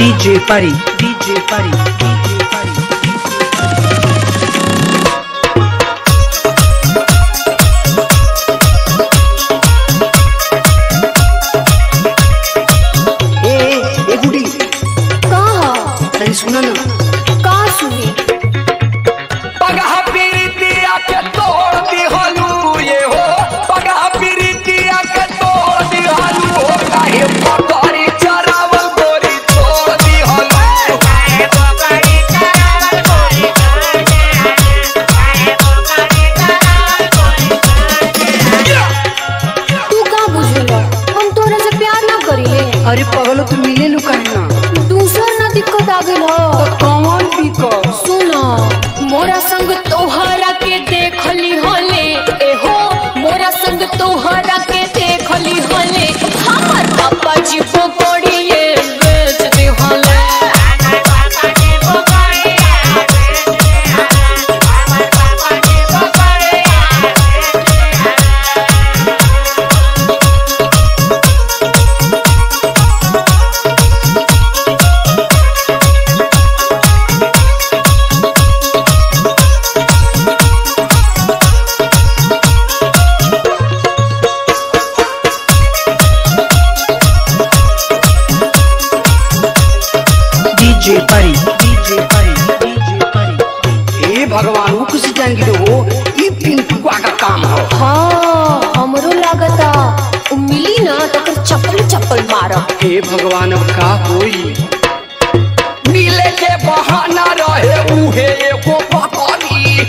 DJ Pari, DJ Pari, DJ Pari. ए गुडी कहा तनी सुना ना का सुनी पगहा पीरितिया के तोड़ दी हलू ये हो पगहा पीरितिया के तोड़ दी हलू हो काहे पकड़ी चरावल गोरी तोड़ दी हलू काहे पकड़ी चरावल गोरी तोड़ दी हलू काहे पकड़ी चरावल गोरी तू का बुझेला हम तोरा से प्यार ना करिले। अरे पगलो तू मिले लू काहे ना दूसरा ना दिक्कत आ गइल हो कौन दिक्कत सुनो मोरा संग तोहरा के देखली होले ए हो मोरा संग तोहरा के देखली होले हमर पापा जी पकड़िए बेच दे होले हमर पापा जी पकड़िया बेच दे हमर पापा जी पकड़िया DJ Pari, DJ Pari, DJ Pari. ए भगवान वो किसी जान की हो ये पिंटुआ का काम हो। हाँ हमरो लागता उ मिली ना तो कर चप्पल चप्पल मारब। हे भगवान अब का होई मिले के बहाना रहे उहे एगो पकड़ी